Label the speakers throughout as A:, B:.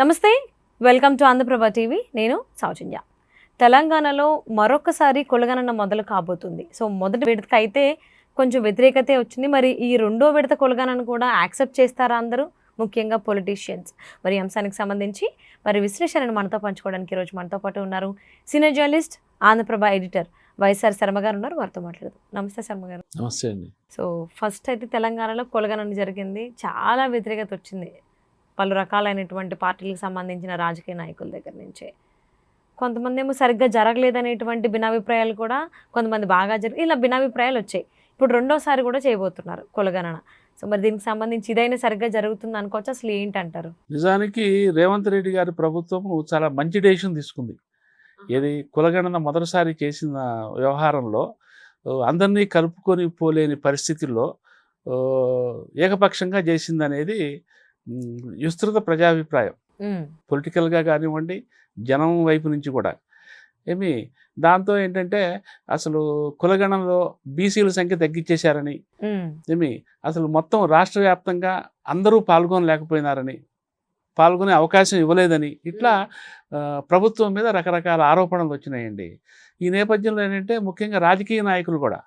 A: నమస్తే, welcome to Andhraprabha TV. నేను సౌజన్య. తెలంగాణలో మరొకసారి కులగణన మొదలు కాబోతుంది. సో మొదటి విడతకు అయితే కొంచెం వ్యతిరేకతే వచ్చింది. మరి ఈ రెండో విడత కులగణన కూడా యాక్సెప్ట్ చేస్తారా అందరూ, ముఖ్యంగా పొలిటీషియన్స్? మరి ఈ అంశానికి సంబంధించి మరి విశ్లేషణను మనతో పంచుకోవడానికి ఈరోజు మనతో పాటు ఉన్నారు senior journalist, Andhraprabha editor YSR Sharma గారు ఉన్నారు. వారితో మాట్లాడదు. నమస్తే శర్మ గారు.
B: నమస్తే అండి.
A: సో ఫస్ట్ అయితే తెలంగాణలో కులగణన జరిగింది, చాలా వ్యతిరేకత వచ్చింది పలు రకాలైనటువంటి పార్టీలకు సంబంధించిన రాజకీయ నాయకుల దగ్గర నుంచే. కొంతమంది ఏమో సరిగ్గా జరగలేదనేటువంటి భిన్నాభిప్రాయాలు కూడా, కొంతమంది బాగా ఇలా భిన్నాభిప్రాయాలు వచ్చాయి. ఇప్పుడు రెండోసారి కూడా చేయబోతున్నారు కులగణన. సో మరి దీనికి సంబంధించి ఇదైనా సరిగ్గా జరుగుతుంది అనుకోవచ్చు, అసలు ఏంటంటారు?
B: నిజానికి రేవంత్ రెడ్డి గారి ప్రభుత్వం చాలా మంచి డెసిషన్ తీసుకుంది. ఏది కులగణన మొదటిసారి చేసిన వ్యవహారంలో అందరినీ కలుపుకొని పోలేని పరిస్థితుల్లో ఏకపక్షంగా చేసిందనేది విస్తృత ప్రజాభిప్రాయం. పొలిటికల్గా కానివ్వండి, జనం వైపు నుంచి కూడా. దాంతో ఏంటంటే అసలు కులగణనలో బీసీల సంఖ్య తగ్గించేశారని, అసలు మొత్తం రాష్ట్ర వ్యాప్తంగా అందరూ పాల్గొనలేకపోయినారని, పాల్గొనే అవకాశం ఇవ్వలేదని, ఇట్లా ప్రభుత్వం మీద రకరకాల ఆరోపణలు వచ్చినాయండి. ఈ నేపథ్యంలో ఏంటంటే ముఖ్యంగా రాజకీయ నాయకులు కూడా,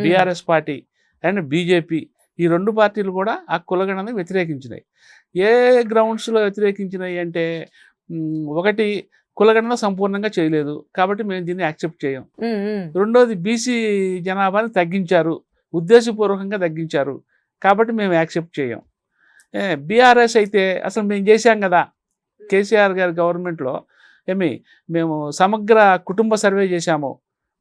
B: బీఆర్ఎస్ పార్టీ అండ్ బీజేపీ, ఈ రెండు పార్టీలు కూడా ఆ కులగణనని వ్యతిరేకించినాయి. ఏ గ్రౌండ్స్లో వ్యతిరేకించినాయి అంటే, ఒకటి, కులగణన సంపూర్ణంగా చేయలేదు కాబట్టి మేము దీన్ని యాక్సెప్ట్ చేయం. రెండోది, బీసీ జనాభాని తగ్గించారు, ఉద్దేశపూర్వకంగా తగ్గించారు కాబట్టి మేము యాక్సెప్ట్ చేయం. బీఆర్ఎస్ అయితే అసలు మేము చేశాం కదా, కేసీఆర్ గారి గవర్నమెంట్లో మేము సమగ్ర కుటుంబ సర్వే చేశాము,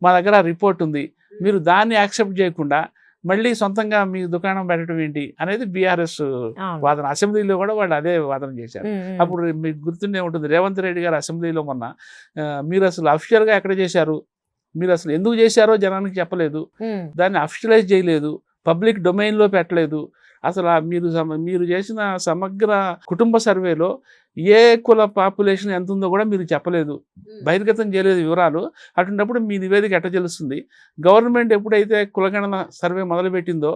B: మా దగ్గర రిపోర్ట్ ఉంది, మీరు దాన్ని యాక్సెప్ట్ చేయకుండా మళ్ళీ సొంతంగా మీ దుకాణం పెట్టడం ఏంటి అనేది బీఆర్ఎస్ వాదన. అసెంబ్లీలో కూడా వాళ్ళు అదే వాదన చేశారు. అప్పుడు మీకు గుర్తుండే ఉంటుంది, రేవంత్ రెడ్డి గారు అసెంబ్లీలో మొన్న మీరు అసలు అఫీషియల్గా ఎక్కడ చేశారు, మీరు అసలు ఎందుకు చేశారో జనానికి చెప్పలేదు, దాన్ని అఫీషియలైజ్ చేయలేదు, పబ్లిక్ డొమైన్లో పెట్టలేదు, అసలు మీరు చేసిన సమగ్ర కుటుంబ సర్వేలో ఏ కుల పాపులేషన్ ఎంత ఉందో కూడా మీరు చెప్పలేదు, బహిర్గతం చేయలేదు వివరాలు. అటువంటిప్పుడు మీ నివేదిక ఎట్లా తెలుస్తుంది? గవర్నమెంట్ ఎప్పుడైతే కులగణన సర్వే మొదలుపెట్టిందో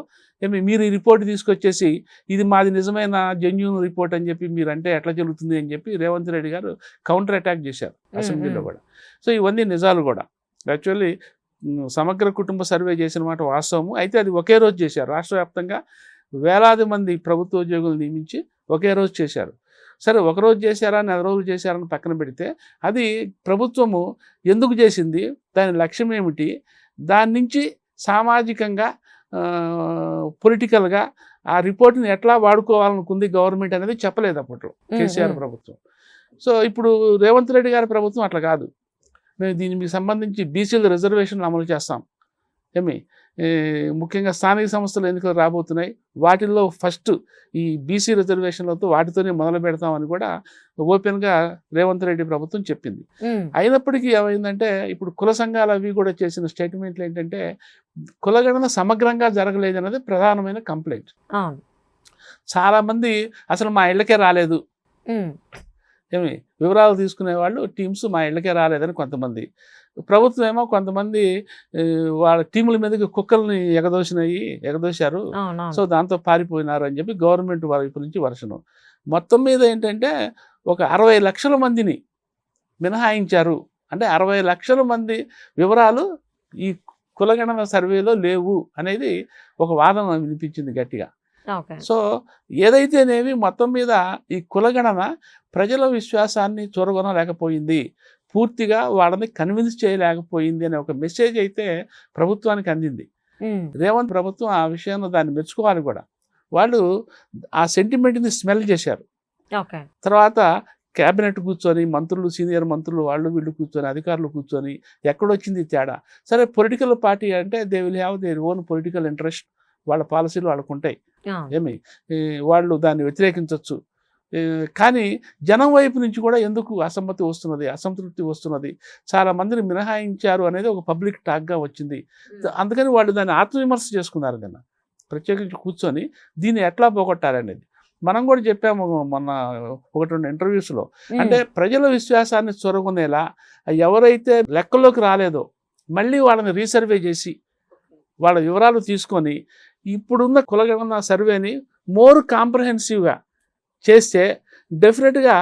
B: మీరు ఈ రిపోర్ట్ తీసుకొచ్చేసి ఇది మాది నిజమైన జెన్యూన్ రిపోర్ట్ అని చెప్పి మీరు అంటే ఎట్లా జరుగుతుంది అని చెప్పి రేవంత్ రెడ్డి గారు కౌంటర్ అటాక్ చేశారు అసెంబ్లీలో కూడా. సో ఇవన్నీ నిజాలు కూడా. యాక్చువల్లీ సమగ్ర కుటుంబ సర్వే చేసిన మాట వాస్తవము. అయితే అది ఒకే రోజు చేశారు, రాష్ట్ర వ్యాప్తంగా వేలాది మంది ప్రభుత్వ ఉద్యోగులు నియమించి ఒకే రోజు చేశారు. సరే, ఒకరోజు చేశారా, నెల రోజులు చేశారని పక్కన పెడితే, అది ప్రభుత్వము ఎందుకు చేసింది, దాని లక్ష్యం ఏమిటి, దాని నుంచి సామాజికంగా పొలిటికల్గా ఆ రిపోర్ట్ని ఎట్లా వాడుకోవాలనుకుంది గవర్నమెంట్ అనేది చెప్పలేదు అప్పట్లో కేసీఆర్ ప్రభుత్వం. సో ఇప్పుడు రేవంత్ రెడ్డి గారి ప్రభుత్వం అట్లా కాదు, మేము దీనికి సంబంధించి బీసీల రిజర్వేషన్లు అమలు చేస్తాం, ముఖ్యంగా స్థానిక సంస్థలు ఎన్నికలు రాబోతున్నాయి, వాటిల్లో ఫస్ట్ ఈ బీసీ రిజర్వేషన్లతో వాటితోనే మొదలు పెడతామని కూడా ఓపెన్గా రేవంత్ రెడ్డి ప్రభుత్వం చెప్పింది. అయినప్పటికీ ఏమైందంటే, ఇప్పుడు కుల సంఘాలు అవి కూడా చేసిన స్టేట్మెంట్లు ఏంటంటే, కులగణన సమగ్రంగా జరగలేదన్నది ప్రధానమైన కంప్లైంట్. చాలామంది అసలు మా ఇళ్ళకే రాలేదు, వివరాలు తీసుకునే వాళ్ళు టీమ్స్ మా ఇళ్ళకే రాలేదని కొంతమంది, ప్రభుత్వం ఏమో కొంతమంది వాళ్ళ టీముల మీదకి కుక్కల్ని ఎగదోశారు, సో దాంతో పారిపోయినారు అని చెప్పి గవర్నమెంట్ వైపు నుంచి వర్షను. మొత్తం మీద ఏంటంటే ఒక 60 లక్షల మందిని మినహాయించారు, అంటే 60 లక్షల మంది వివరాలు ఈ కులగణన సర్వేలో లేవు అనేది ఒక వాదన వినిపించింది గట్టిగా. సో ఏదైతేనేమి మొత్తం మీద ఈ కులగణన ప్రజల విశ్వాసాన్ని చూరగొనలేకపోయింది, పూర్తిగా వాళ్ళని కన్విన్స్ చేయలేకపోయింది అనే ఒక మెసేజ్ అయితే ప్రభుత్వానికి అందింది. రేవంత్ ప్రభుత్వం ఆ విషయంలో దాన్ని మెచ్చుకోవాలి కూడా. వాళ్ళు ఆ సెంటిమెంట్ని స్మెల్ చేశారు. తర్వాత క్యాబినెట్ కూర్చొని మంత్రులు, సీనియర్ మంత్రులు, వాళ్ళు వీళ్ళు కూర్చొని, అధికారులు కూర్చొని ఎక్కడొచ్చింది తేడా. సరే, పొలిటికల్ పార్టీ అంటే they will have their own political interest, వాళ్ళ పాలసీలు వాళ్ళకు ఉంటాయి, వాళ్ళు దాన్ని వ్యతిరేకించవచ్చు. కానీ జనం వైపు నుంచి కూడా ఎందుకు అసమ్మతి వస్తున్నది, అసంతృప్తి వస్తున్నది, చాలా మందిని మినహాయించారు అనేది ఒక పబ్లిక్ టాక్గా వచ్చింది. అందుకని వాళ్ళు దాన్ని ఆత్మవిమర్శ చేసుకున్నారు, దాన్ని ప్రత్యేకించి కూర్చొని దీన్ని ఎట్లా పోగొట్టాలనేది. మనం కూడా చెప్పాము మొన్న 1-2 ఇంటర్వ్యూస్లో. అంటే ప్రజల విశ్వాసాన్ని చొరగొనేలా ఎవరైతే లెక్కల్లోకి రాలేదో మళ్ళీ వాళ్ళని రీసర్వే చేసి వాళ్ళ వివరాలు తీసుకొని ఇప్పుడున్న కులగణన సర్వేని మోర్ కాంప్రహెన్సివ్గా చేస్తే డెఫినెట్గా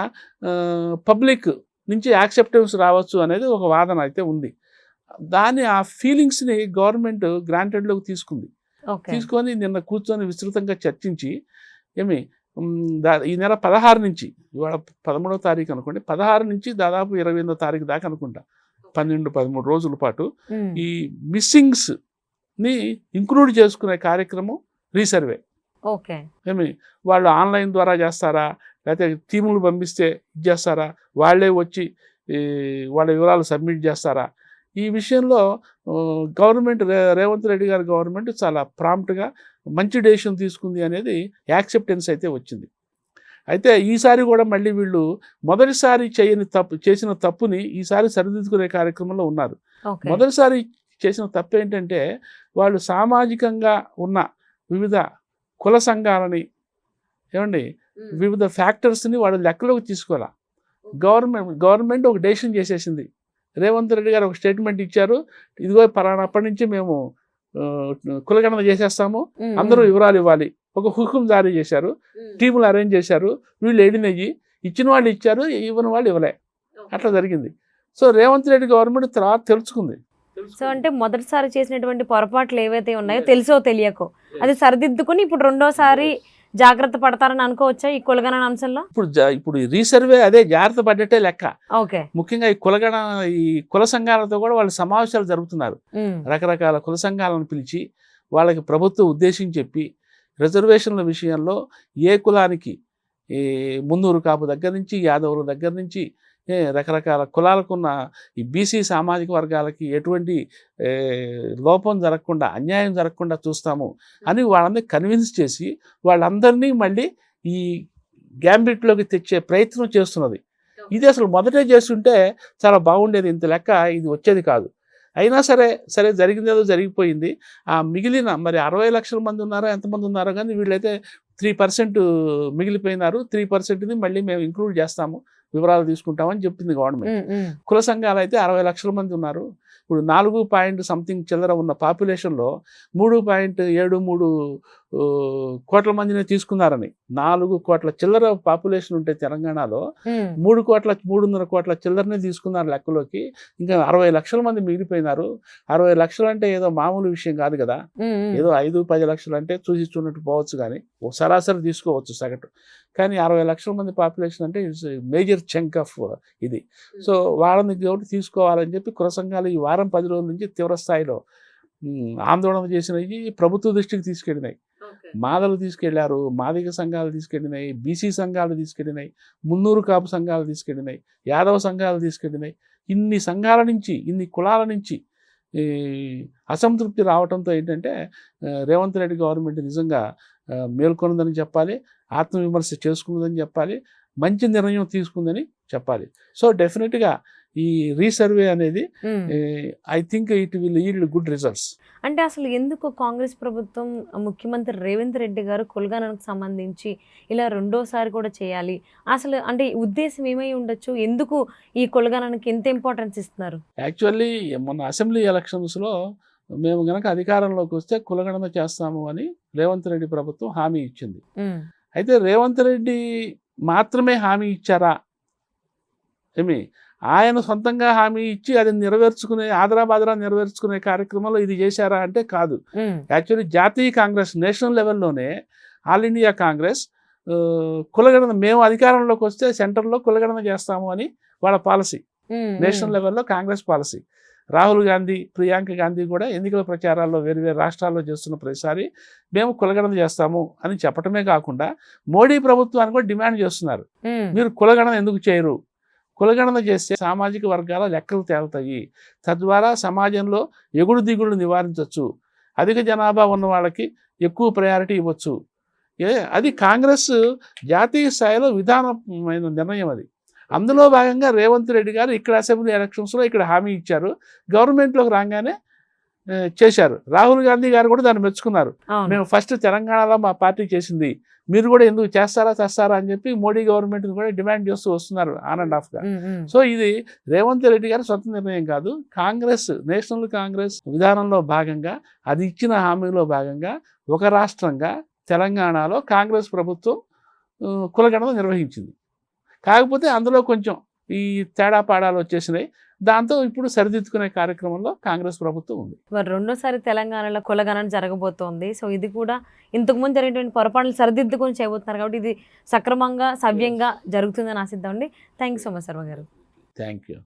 B: పబ్లిక్ నుంచి యాక్సెప్టెన్స్ రావచ్చు అనేది ఒక వాదన అయితే ఉంది. ఆ ఫీలింగ్స్ని గవర్నమెంట్ గ్రాంటెడ్లోకి తీసుకుంది. తీసుకొని నిన్న కూర్చొని విస్తృతంగా చర్చించి ఈ నెల 16 నుంచి, ఇవాళ 13వ తారీఖు అనుకోండి, 16 నుంచి దాదాపు 28వ తారీఖు దాకా అనుకుంటా, 12-13 రోజుల పాటు ఈ మిస్సింగ్స్ని ఇంక్లూడ్ చేసుకునే కార్యక్రమం రీసర్వే. వాళ్ళు ఆన్లైన్ ద్వారా చేస్తారా, లేకపోతే టీములు పంపిస్తే చేస్తారా, వాళ్ళే వచ్చి వాళ్ళ వివరాలు సబ్మిట్ చేస్తారా? ఈ విషయంలో గవర్నమెంట్, రేవంత్ రెడ్డి గారి గవర్నమెంట్ చాలా ప్రాంప్ట్గా మంచి డెసిషన్ తీసుకుంది అనేది యాక్సెప్టెన్స్ అయితే వచ్చింది. అయితే ఈసారి కూడా మళ్ళీ వీళ్ళు మొదటిసారి చేసిన తప్పుని ఈసారి సరిదిద్దుకునే కార్యక్రమంలో ఉన్నారు. మొదటిసారి చేసిన తప్పు ఏంటంటే, వాళ్ళు సామాజికంగా ఉన్న వివిధ కుల సంఘాలని వివిధ ఫ్యాక్టర్స్ని వాళ్ళు లెక్కలోకి తీసుకోవాలా. గవర్నమెంట్ ఒక డెసిషన్ చేసేసింది. రేవంత్ రెడ్డి గారు ఒక స్టేట్మెంట్ ఇచ్చారు, ఇదిగో పలానప్పటి నుంచి మేము కులగణన చేసేస్తాము, అందరూ వివరాలు ఇవ్వాలి. ఒక హుకుం జారీ చేశారు, టీములు అరేంజ్ చేశారు, వీళ్ళు ఏడినయ్యి, ఇచ్చిన వాళ్ళు ఇచ్చారు, ఇవ్వని వాళ్ళు ఇవ్వలే, అట్లా జరిగింది. సో రేవంత్ రెడ్డి గవర్నమెంట్ తర్వాత తెలుసుకుంది.
A: సో అంటే మొదటిసారి చేసినటువంటి పొరపాట్లు ఏవైతే ఉన్నాయో తెలుసో తెలియకో అది సరిదిద్దుకుని ఇప్పుడు రెండోసారి జాగ్రత్త పడతారని అనుకోవచ్చా ఈ కులగణన అంశంలో?
B: ఇప్పుడు రీసర్వే అదే జాగ్రత్త పడ్డట్టే లెక్క. ముఖ్యంగా ఈ కుల సంఘాలతో కూడా వాళ్ళు సమావేశాలు జరుపుతున్నారు. రకరకాల కుల సంఘాలను పిలిచి వాళ్ళకి ప్రభుత్వం ఉద్దేశించి చెప్పి, రిజర్వేషన్ల విషయంలో ఏ కులానికి, మున్నూరు కాపు దగ్గర నుంచి, యాదవుల దగ్గర నుంచి, రకరకాల కులాలకున్న ఈ బీసీ సామాజిక వర్గాలకి ఎటువంటి లోపం జరగకుండా, అన్యాయం జరగకుండా చూస్తాము అని వాళ్ళందరినీ కన్విన్స్ చేసి వాళ్ళందరినీ మళ్ళీ ఈ గ్యాంబిట్లోకి తెచ్చే ప్రయత్నం చేస్తున్నది. ఇది అసలు మొదటే చేస్తుంటే చాలా బాగుండేది, ఇంత లెక్క ఇది వచ్చేది కాదు. అయినా సరే జరిగిందేదో జరిగిపోయింది. ఆ మిగిలిన మరి 60 లక్షల మంది ఉన్నారో ఎంతమంది ఉన్నారో కానీ వీళ్ళైతే 3% మిగిలిపోయినారు. 3%ని మళ్ళీ మేము ఇంక్లూడ్ చేస్తాము, వివరాలు తీసుకుంటామని చెప్పింది గవర్నమెంట్. కుల సంఘాలు అయితే 60 లక్షల మంది ఉన్నారు. ఇప్పుడు 4 చిల్లర ఉన్న పాపులేషన్లో 3.73 కోట్ల మందిని తీసుకున్నారని. 4 కోట్ల చిల్లర పాపులేషన్ ఉంటే తెలంగాణలో 3.5 కోట్ల చిల్లరనే తీసుకున్నారు లెక్కలోకి. ఇంకా 60 లక్షల మంది మిగిలిపోయినారు. 60 లక్షలు అంటే ఏదో మామూలు విషయం కాదు కదా. ఏదో 5-10 లక్షలు అంటే చూసినట్టు పోవచ్చు, కానీ సరాసరి తీసుకోవచ్చు సగటు. కానీ 60 లక్షల మంది పాపులేషన్ అంటే ఇట్స్ మేజర్ చంక్ ఆఫ్ ఇది. సో వాళ్ళని తీసుకోవాలని చెప్పి కుల సంఘాలు ఈ వారం 10 రోజుల నుంచి తీవ్ర స్థాయిలో ఆందోళన చేసినవి ప్రభుత్వ దృష్టికి తీసుకెళ్ళినాయి. మాదలు తీసుకెళ్లారు, మాదిగ సంఘాలు తీసుకెళ్ళినాయి, బీసీ సంఘాలు తీసుకెళ్ళినాయి, మున్నూరు కాపు సంఘాలు తీసుకెళ్ళినాయి, యాదవ సంఘాలు తీసుకెళ్ళినాయి. ఇన్ని సంఘాల నుంచి, ఇన్ని కులాల నుంచి అసంతృప్తి రావడంతో ఏంటంటే రేవంత్ రెడ్డి గవర్నమెంట్ నిజంగా మేల్కొన్నదని చెప్పాలి, ఆత్మవిమర్శ చేసుకుందని చెప్పాలి, మంచి నిర్ణయం తీసుకుందని చెప్పాలి. సో డెఫినెట్గా ఈ రీసర్వే అనేది I think it will yield good results.
A: అంటే అసలు ఎందుకు కాంగ్రెస్ ప్రభుత్వం, ముఖ్యమంత్రి రేవంత్ రెడ్డి గారు కులగణనకు సంబంధించి ఇలా రెండోసారి కూడా చేయాలి? అసలు అంటే ఉద్దేశం ఏమై ఉండొచ్చు? ఎందుకు ఈ కులగణనకి ఎంత ఇంపార్టెన్స్ ఇస్తున్నారు?
B: యాక్చువల్లీ మొన్న అసెంబ్లీ ఎలక్షన్స్లో మేము గనక అధికారంలోకి వస్తే కులగణన చేస్తాము అని రేవంత్ రెడ్డి ప్రభుత్వం హామీ ఇచ్చింది. అయితే రేవంత్ రెడ్డి మాత్రమే హామీ ఇచ్చారా? ఆయన సొంతంగా హామీ ఇచ్చి అది నెరవేర్చుకునే ఆదరాబాదరా నెరవేర్చుకునే కార్యక్రమంలో ఇది చేశారా అంటే కాదు. యాక్చువల్లీ జాతీయ కాంగ్రెస్ నేషనల్ లెవెల్లోనే ఆల్ ఇండియా కాంగ్రెస్ కులగణన మేము అధికారంలోకి వస్తే సెంటర్లో కులగణన చేస్తాము అని వాళ్ళ పాలసీ, నేషనల్ లెవెల్లో కాంగ్రెస్ పాలసీ. రాహుల్ గాంధీ, ప్రియాంక గాంధీ కూడా ఎన్నికల ప్రచారాల్లో వేరు రాష్ట్రాల్లో చేస్తున్న ప్రతిసారి మేము కులగణన చేస్తాము అని చెప్పటమే కాకుండా మోడీ ప్రభుత్వాన్ని కూడా డిమాండ్ చేస్తున్నారు, మీరు కులగణన ఎందుకు చేయరు? కులగణన చేస్తే సామాజిక వర్గాల లెక్కలు తేలుతాయి, తద్వారా సమాజంలో ఎగుడు దిగుడు నివారించవచ్చు, అధిక జనాభా ఉన్న వాళ్ళకి ఎక్కువ ప్రయారిటీ ఇవ్వచ్చు. అది కాంగ్రెస్ జాతీయ స్థాయిలో విధానమైన నిర్ణయం అది. అందులో భాగంగా రేవంత్ రెడ్డి గారు ఇక్కడ అసెంబ్లీ ఎలక్షన్స్లో ఇక్కడ హామీ ఇచ్చారు, గవర్నమెంట్లోకి రాగానే చేశారు. రాహుల్ గాంధీ గారు కూడా దాన్ని మెచ్చుకున్నారు. మేము ఫస్ట్ తెలంగాణలో మా పార్టీ చేసింది, మీరు కూడా ఎందుకు చేస్తారా అని చెప్పి మోడీ గవర్నమెంట్ కూడా డిమాండ్ చేస్తూ వస్తున్నారు ఆన్ అండ్ ఆఫ్గా. సో ఇది రేవంత్ రెడ్డి గారి సొంత నిర్ణయం కాదు, కాంగ్రెస్, నేషనల్ కాంగ్రెస్ విధానంలో భాగంగా, అది ఇచ్చిన హామీలో భాగంగా ఒక రాష్ట్రంగా తెలంగాణలో కాంగ్రెస్ ప్రభుత్వం కులగణన నిర్వహించింది. కాకపోతే అందులో కొంచెం ఈ తేడా పాడాలు వచ్చేసినాయి. దాంతో ఇప్పుడు సరిదిద్దుకునే కార్యక్రమంలో కాంగ్రెస్ ప్రభుత్వం ఉంది.
A: మరి రెండోసారి తెలంగాణలో కులగణన జరగబోతోంది. సో ఇది కూడా ఇంతకుముందు జరిగినటువంటి పొరపాట్లు సరిదిద్దుకొని చేయబోతున్నారు కాబట్టి ఇది సక్రమంగా సవ్యంగా జరుగుతుందని ఆశిద్దామండి. Thank you so much Sharma garu.
B: Thank you.